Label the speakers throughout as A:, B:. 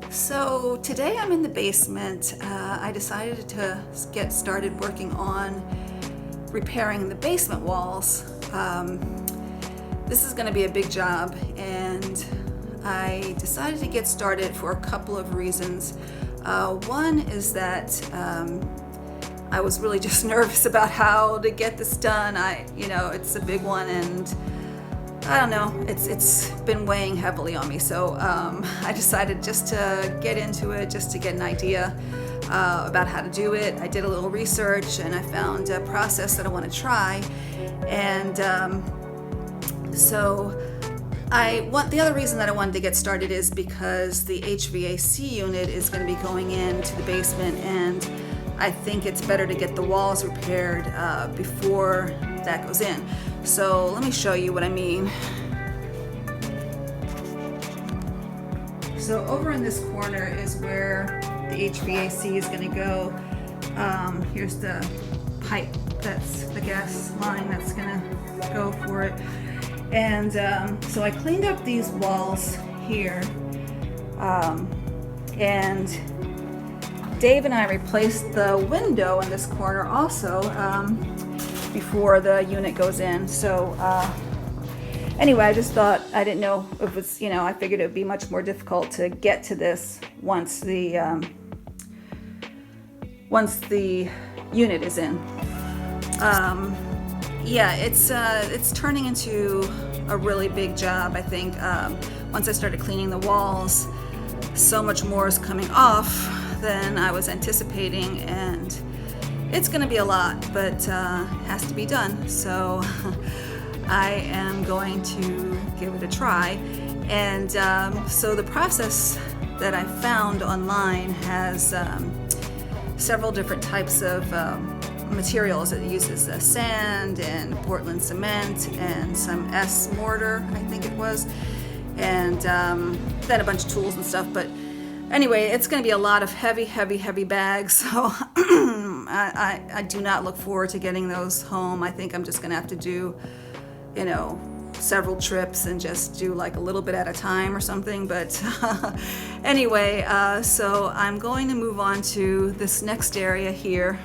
A: So today I'm in the basement. I decided to get started working on repairing the basement walls. This is going to be a big job, and I decided to get started for a couple of reasons. One is that I was really just nervous about how to get this done. It's a big one, and I don't know, it's been weighing heavily on me. So I decided just to get into it, just to get an idea about how to do it. I did a little research and I found a process that I want to try. And the other reason that I wanted to get started is because the HVAC unit is going to be going into the basement, and I think it's better to get the walls repaired before that goes in. So let me show you what I mean. So over in this corner is where the HVAC is going to go. Here's the pipe, that's the gas line that's going to go for it. And so I cleaned up these walls here, and Dave and I replaced the window in this corner also before the unit goes in. So anyway, I just thought, I didn't know if it was, I figured it would be much more difficult to get to this once the unit is in. It's turning into a really big job. I think once I started cleaning the walls, so much more is coming off than I was anticipating, and it's going to be a lot, but has to be done. So I am going to give it a try. And so the process that I found online has several different types of materials. It uses sand and Portland cement and some mortar, I think it was, and then a bunch of tools and stuff. But anyway, it's going to be a lot of heavy bags, so I do not look forward to getting those home. I think I'm just going to have to do, several trips and just do like a little bit at a time or something. But anyway, so I'm going to move on to this next area here.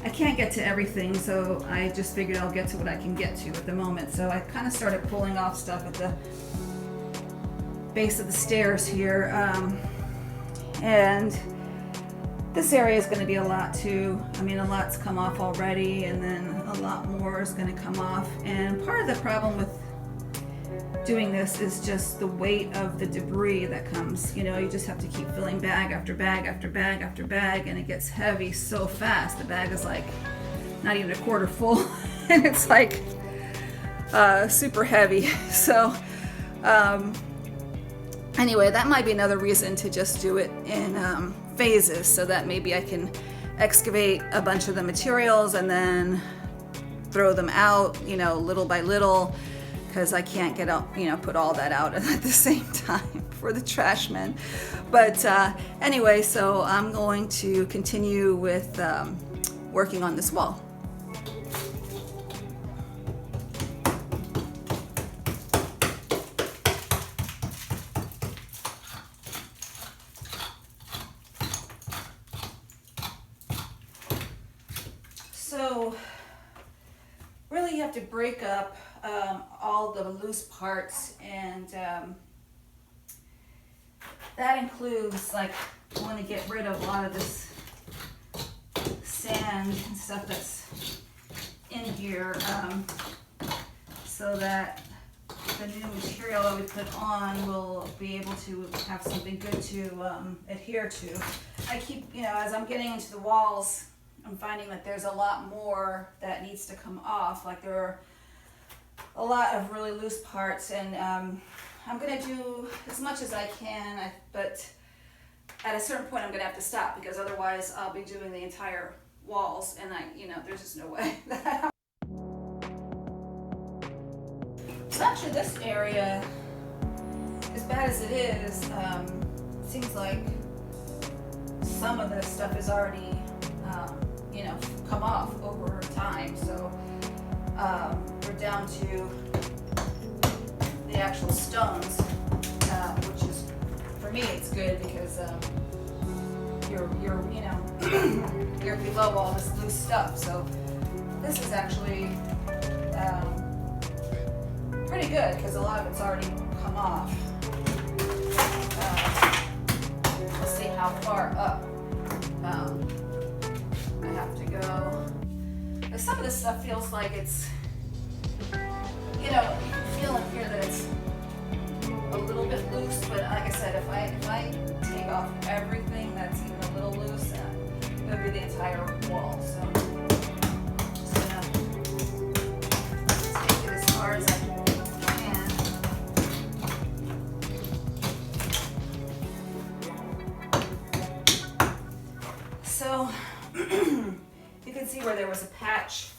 A: I can't get to everything, so I just figured I'll get to what I can get to at the moment. So I kind of started pulling off stuff at the base of the stairs here, and this area is going to be a lot too. I mean, a lot's come off already, and then a lot more is going to come off. And part of the problem with doing this is just the weight of the debris that comes. You just have to keep filling bag after bag after bag after bag, and it gets heavy so fast. The bag is like not even a quarter full and it's like super heavy. So anyway, that might be another reason to just do it in phases, so that maybe I can excavate a bunch of the materials and then throw them out, little by little, because I can't get up, put all that out at the same time for the trash men. But anyway, so I'm going to continue with working on this wall. So really you have to break up all the loose parts, and that includes, like, I want to get rid of a lot of this sand and stuff that's in here, so that the new material that we put on will be able to have something good to adhere to. I keep, as I'm getting into the walls, I'm finding that there's a lot more that needs to come off. Like, there are a lot of really loose parts, and I'm going to do as much as I can, but at a certain point I'm going to have to stop, because otherwise I'll be doing the entire walls, and there's just no way that So actually this area, as bad as it is, seems like some of this stuff is already come off over time. So we're down to the actual stones you're you're below all this loose stuff. So this is actually pretty good because a lot of it's already come off. Let's see how far up I have to go. Some of this stuff feels like it's, you can feel in here that it's a little bit loose, but like I said, if I take off everything that's even a little loose, it would be the entire wall. So just gonna take it as far as I can. So you can see where there was a patch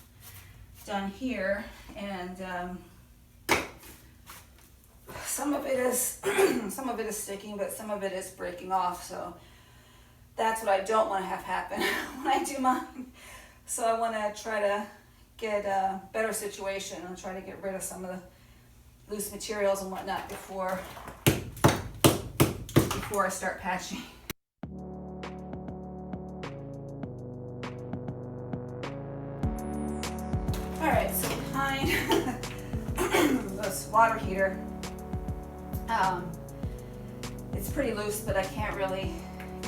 A: done here, and some of it is sticking, but some of it is breaking off. So that's what I don't want to have happen when I do mine. So I want to try to get a better situation and try to get rid of some of the loose materials and whatnot before I start patching. All right, so behind this water heater, it's pretty loose, but I can't really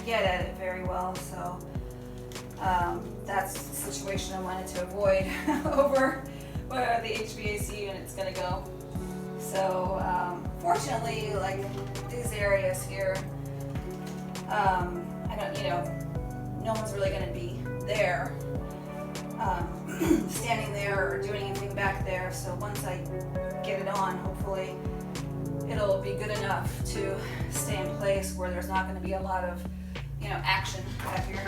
A: get at it very well. So that's the situation I wanted to avoid over where the HVAC unit's gonna go. So fortunately, like these areas here, I don't, no one's really gonna be there. Standing there or doing anything back there. So once I get it on, hopefully it'll be good enough to stay in place where there's not going to be a lot of, action back here.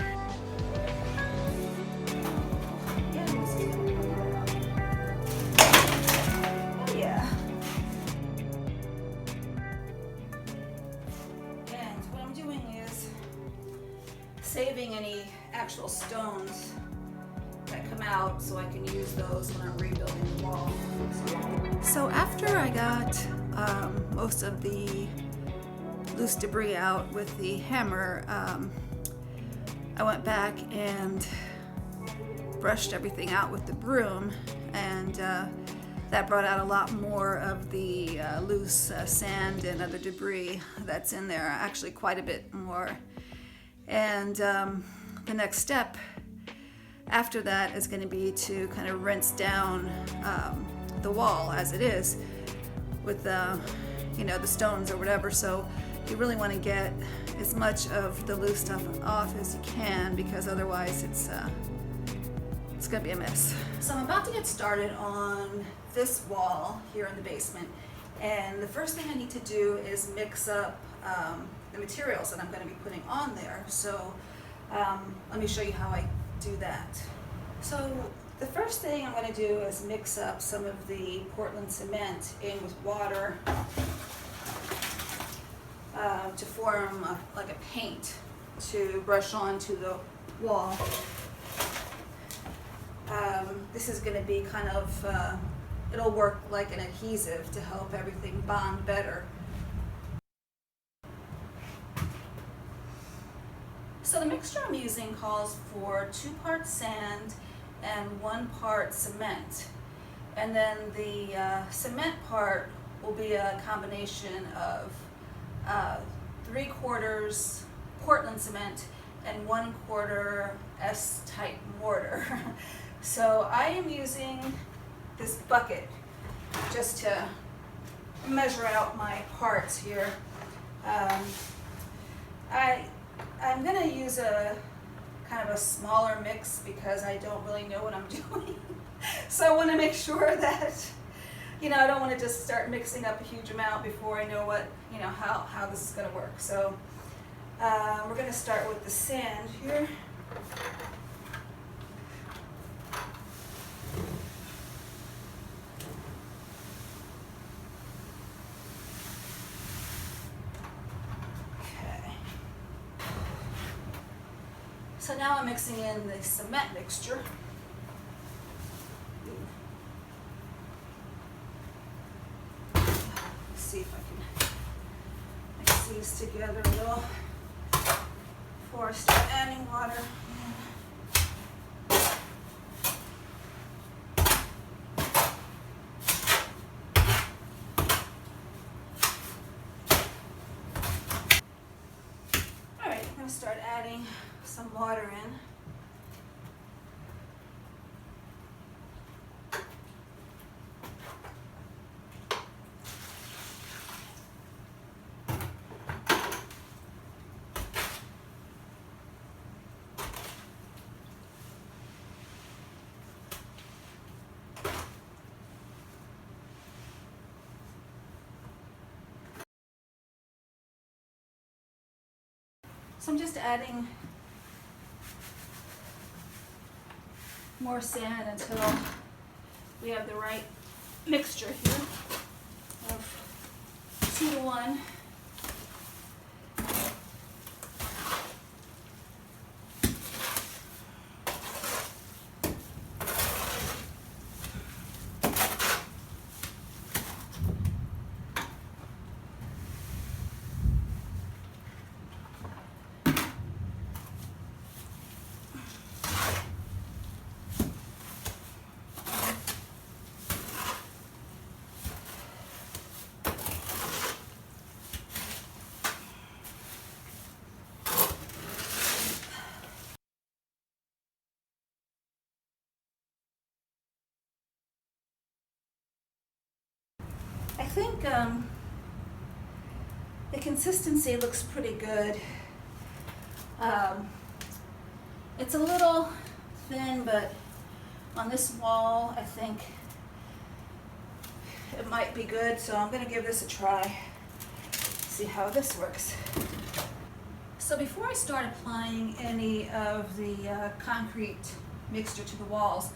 A: Oh yeah. And what I'm doing is saving any actual stones that come out so I can use those when I'm rebuilding the wall. So after I got most of the loose debris out with the hammer, I went back and brushed everything out with the broom, and that brought out a lot more of the loose sand and other debris that's in there, actually quite a bit more. And the next step after that is going to be to kind of rinse down the wall as it is with the stones or whatever. So you really want to get as much of the loose stuff off as you can, because otherwise it's going to be a mess. So I'm about to get started on this wall here in the basement, and the first thing I need to do is mix up the materials that I'm going to be putting on there. So let me show you how I do that. So the first thing I'm going to do is mix up some of the Portland cement in with water to form like a paint to brush onto the wall. This is going to be kind of, it'll work like an adhesive to help everything bond better. So the mixture I'm using calls for 2 parts sand and 1 part cement. And then the cement part will be a combination of 3/4 Portland cement and 1/4 S-type mortar. So I am using this bucket just to measure out my parts here. I'm going to use a kind of a smaller mix because I don't really know what I'm doing. So I want to make sure that, I don't want to just start mixing up a huge amount before I know what, how this is going to work. So we're going to start with the sand here. So now I'm mixing in the cement mixture. Let's see if I can mix these together a little. before I start adding water. All right, I'm gonna start adding some water in. So I'm just adding more sand until we have the right mixture here of 2-to-1. I think the consistency looks pretty good. It's a little thin, but on this wall, I think it might be good, so I'm gonna give this a try, see how this works. So before I start applying any of the concrete mixture to the walls,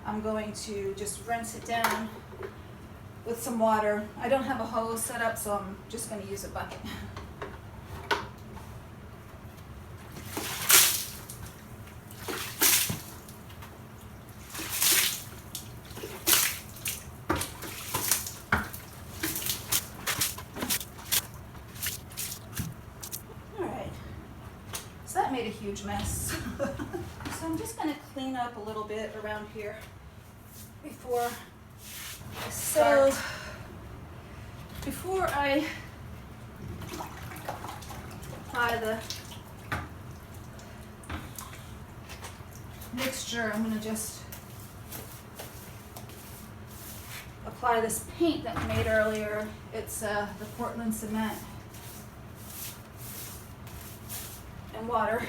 A: I'm going to just rinse it down with some water. I don't have a hose set up, so I'm just going to use a bucket. All right, so that made a huge mess. So I'm just going to clean up a little bit around here before I start. So before I apply the mixture, I'm going to just apply this paint that we made earlier. It's the Portland cement and water.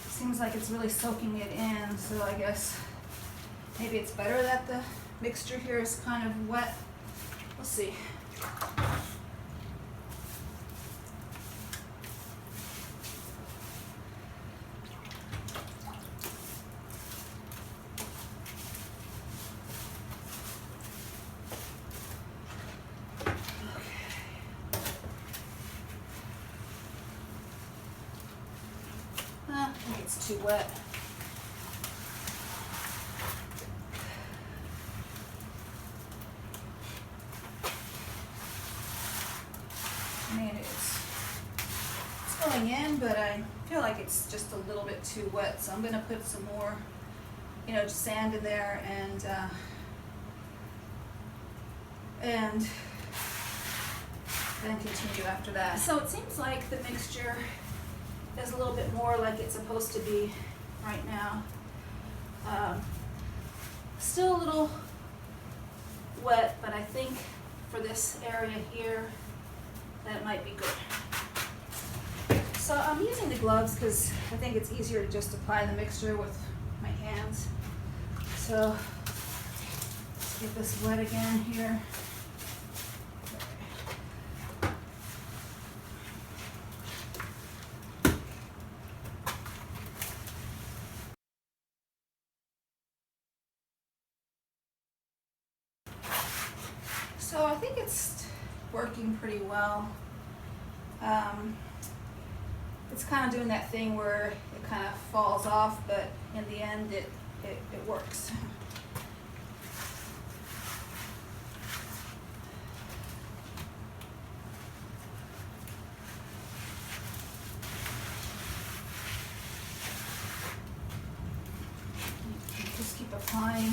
A: Seems like it's really soaking it in, so I guess maybe it's better that the mixture here is kind of wet. We'll see. I think it's too wet. I mean, it's going in, but I feel like it's just a little bit too wet, so I'm going to put some more, just sand in there and then continue after that. So it seems like the mixture is a little bit more like it's supposed to be right now. Still a little wet, but I think for this area here that it might be good. So I'm using the gloves because I think it's easier to just apply the mixture with my hands. So let's get this wet again here. So I think it's working pretty well. It's kind of doing that thing where it kind of falls off, but in the end it works. applying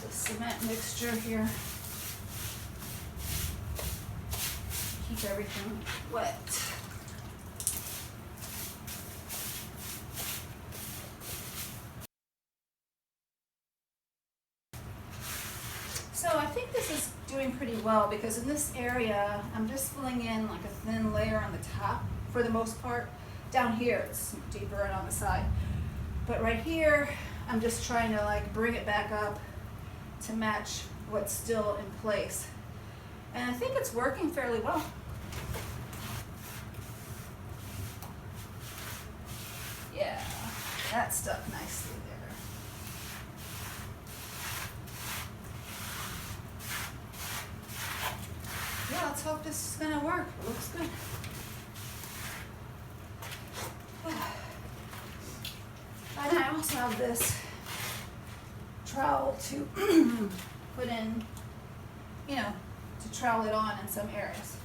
A: the cement mixture here. Keep everything wet. So I think this is doing pretty well because in this area, I'm just filling in like a thin layer on the top for the most part. Down here, it's deeper and on the side. But right here, I'm just trying to like bring it back up to match what's still in place. And I think it's working fairly well. Yeah, that stuck nicely there. Yeah, let's hope this is gonna work. It looks good. And I also have this trowel to put in, you know, to trowel it on in some areas.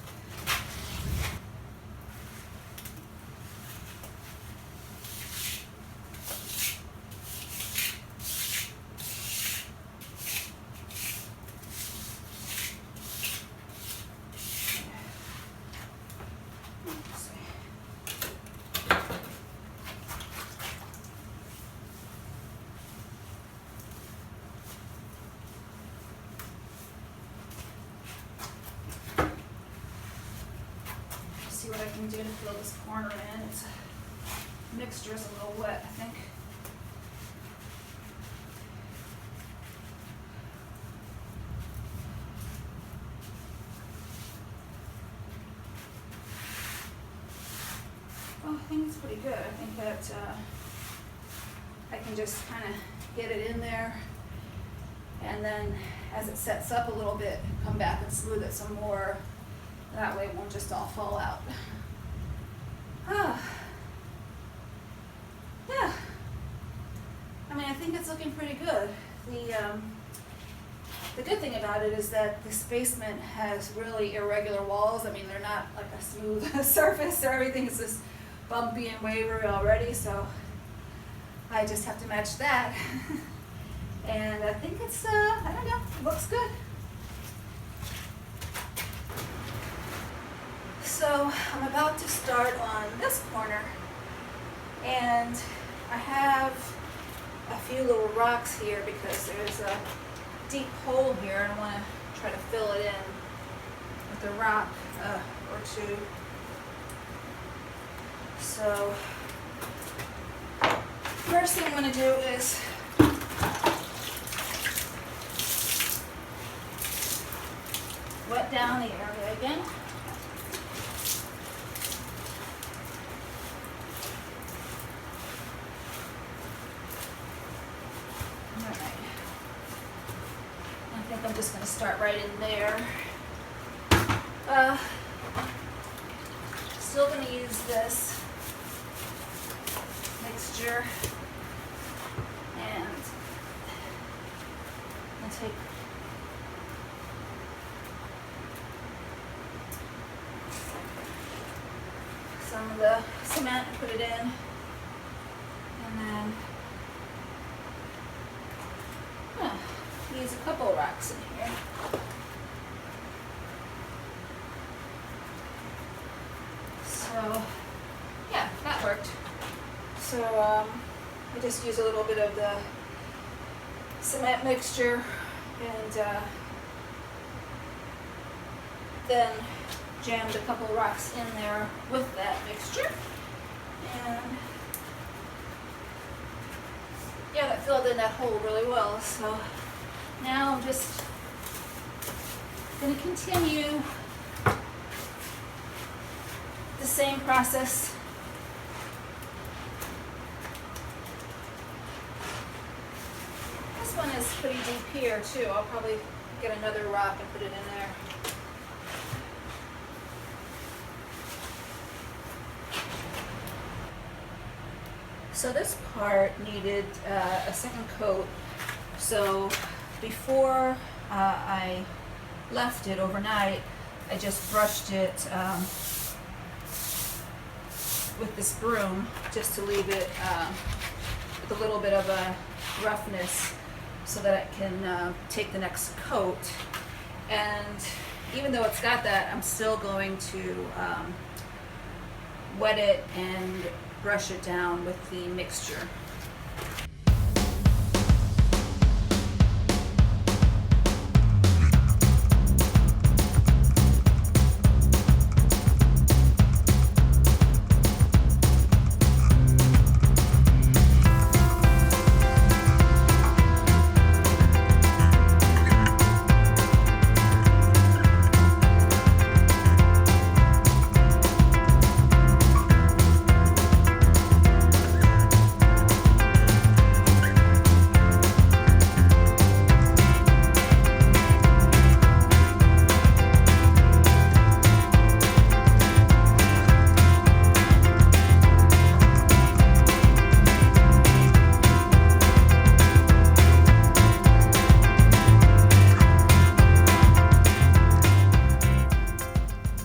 A: See what I can do to fill this corner in. It's mixture is a little wet, I think. Oh, I think it's pretty good. I think that I can just kind of get it in there, and then as it sets up a little bit, come back and smooth it some more. That way it won't just all fall out. Yeah. I mean, I think it's looking pretty good. The good thing about it is that this basement has really irregular walls. I mean, they're not like a smooth surface, or everything's just bumpy and wavery already, so I just have to match that. And I think it's, I don't know, it looks good. So I'm about to start on this corner, and I have a few little rocks here because there's a deep hole here, and I want to try to fill it in with a rock or two. So first thing I'm going to do is wet down the area again. I'm just going to start right in there. Still going to use this mixture, and I'll take some of the cement and put it in, and then use a couple of rocks in here. So, yeah, that worked. So, I just use a little bit of the cement mixture, and then jammed a couple of rocks in there with that mixture. And yeah, that filled in that hole really well. So now I'm just going to continue the same process. This one is pretty deep here too. I'll probably get another rock and put it in there. So this part needed a second coat. So before I left it overnight, I just brushed it with this broom just to leave it with a little bit of a roughness so that I can take the next coat. And even though it's got that, I'm still going to wet it and brush it down with the mixture.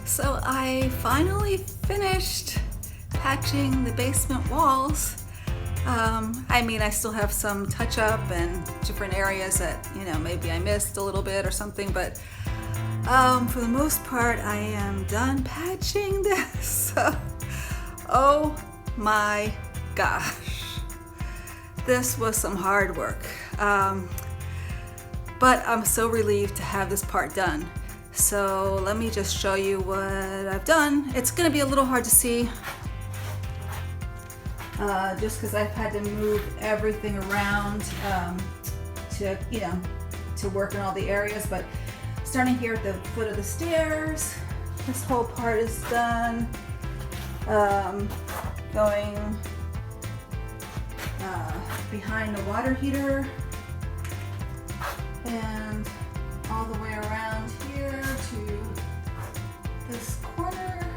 A: So I finally finished patching the basement walls. I mean, I still have some touch up and different areas that, you know, maybe I missed a little bit or something, but for the most part, I am done patching this. Oh my gosh. This was some hard work. But I'm so relieved to have this part done. So let me just show you what I've done. It's gonna be a little hard to see just because I've had to move everything around to, you know, to work in all the areas. But starting here at the foot of the stairs, this whole part is done. Going behind the water heater and all the way around here to this corner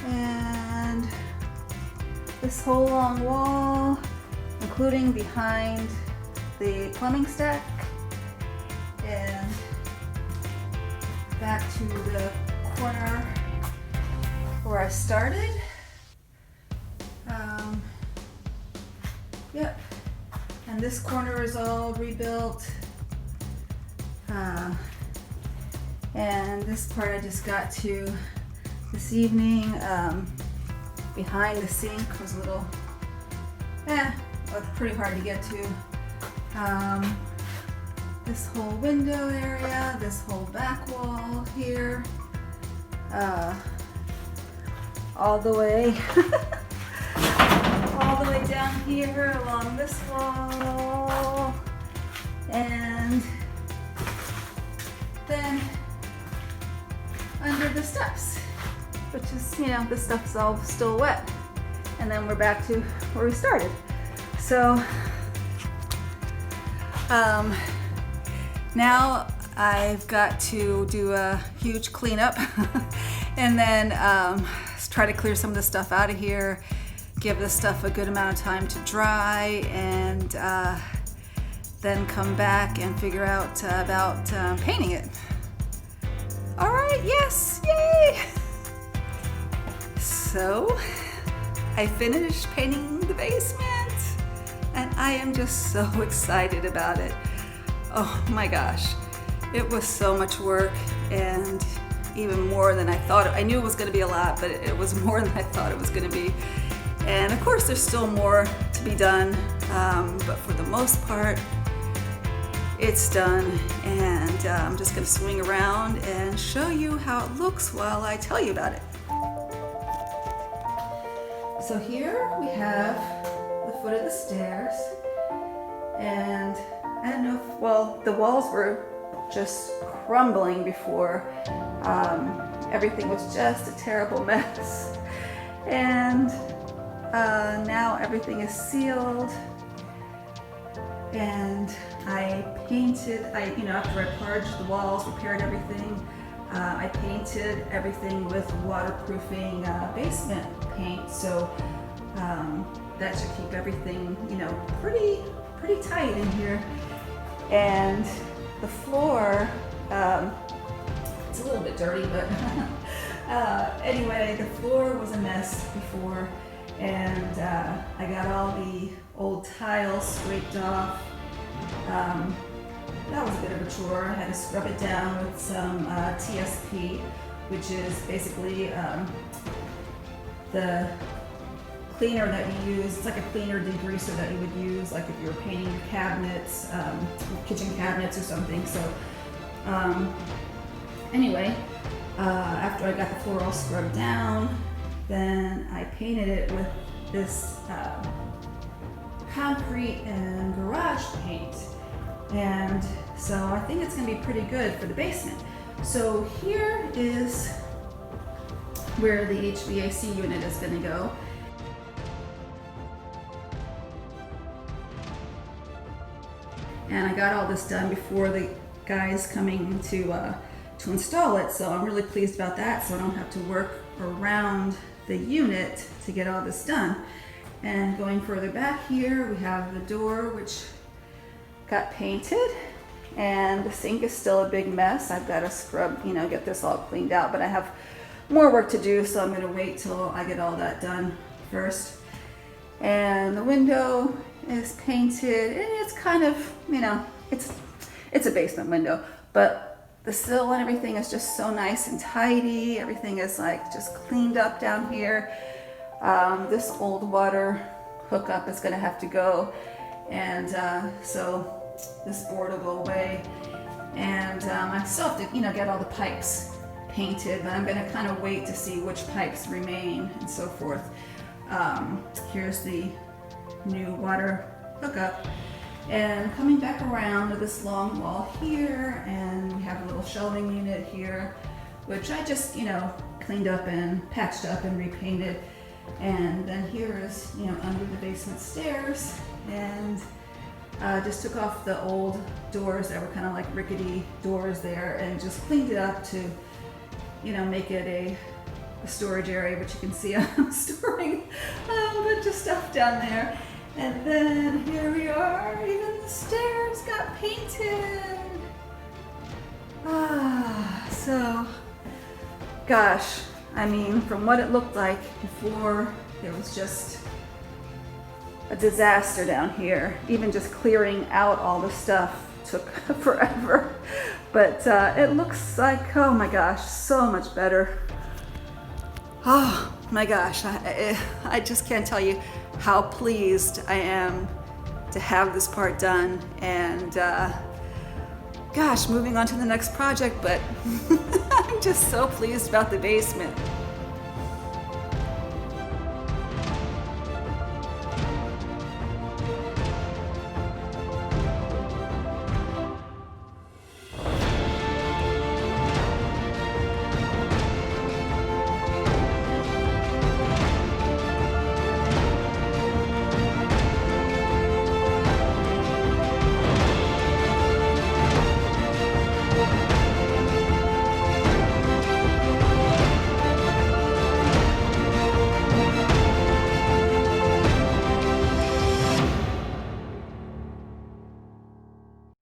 A: and this whole long wall, including behind the plumbing stack and back to the corner where I started. Yep, and this corner is all rebuilt. And this part I just got to this evening. Behind the sink was a little, pretty hard to get to. This whole window area, this whole back wall here, all the way, all the way down here along this wall, and then under the steps, which is, you know, the stuff's all still wet. And then we're back to where we started. So now I've got to do a huge cleanup and then try to clear some of the stuff out of here, give the stuff a good amount of time to dry, and then come back and figure out about painting it. All right, yes, yay! So I finished painting the basement and I am just so excited about it. Oh my gosh, it was so much work and even more than I thought. I knew it was gonna be a lot, but it was more than I thought it was gonna be. And of course there's still more to be done, but for the most part, it's done, and I'm just gonna swing around and show you how it looks while I tell you about it. So here we have the foot of the stairs, and I don't know if, well, the walls were just crumbling before. Everything was just a terrible mess. And now everything is sealed. And I painted, after I purged the walls, repaired everything, I painted everything with waterproofing basement paint. So that should keep everything, pretty tight in here. And the floor, it's a little bit dirty, but Anyway, the floor was a mess before, and I got all the old tiles scraped off. That was a bit of a chore. I had to scrub it down with some TSP, which is basically the cleaner that you use. It's like a cleaner degreaser that you would use, like if you were painting your cabinets, kitchen cabinets or something. So anyway, after I got the floor all scrubbed down, then I painted it with this concrete and garage paint. And so I think it's gonna be pretty good for the basement. So here is where the HVAC unit is gonna go. And I got all this done before the guys coming to install it, so I'm really pleased about that, so I don't have to work around the unit to get all this done. And going further back here, we have the door, which got painted, and the sink is still a big mess. I've got to scrub, get this all cleaned out, but I have more work to do, so I'm going to wait till I get all that done first. And the window is painted, and it's kind of, it's a basement window, but the sill and everything is just so nice and tidy. Everything is like just cleaned up down here. This old water hookup is going to have to go, and so this board will go away, and I still have to get all the pipes painted, but I'm going to kind of wait to see which pipes remain and so forth. Here's the new water hookup, and coming back around to this long wall here, and we have a little shelving unit here, which I just cleaned up and patched up and repainted. And then here is under the basement stairs, and just took off the old doors that were kind of like rickety doors there, and just cleaned it up to make it a storage area, which you can see I'm storing a bunch of stuff down there. And then here we are, even the stairs got painted. So gosh, from what it looked like before, it was just a disaster down here. Even just clearing out all the stuff took forever. But it looks like, oh my gosh, so much better. Oh my gosh, I just can't tell you how pleased I am to have this part done. And gosh, moving on to the next project, but I'm just so pleased about the basement.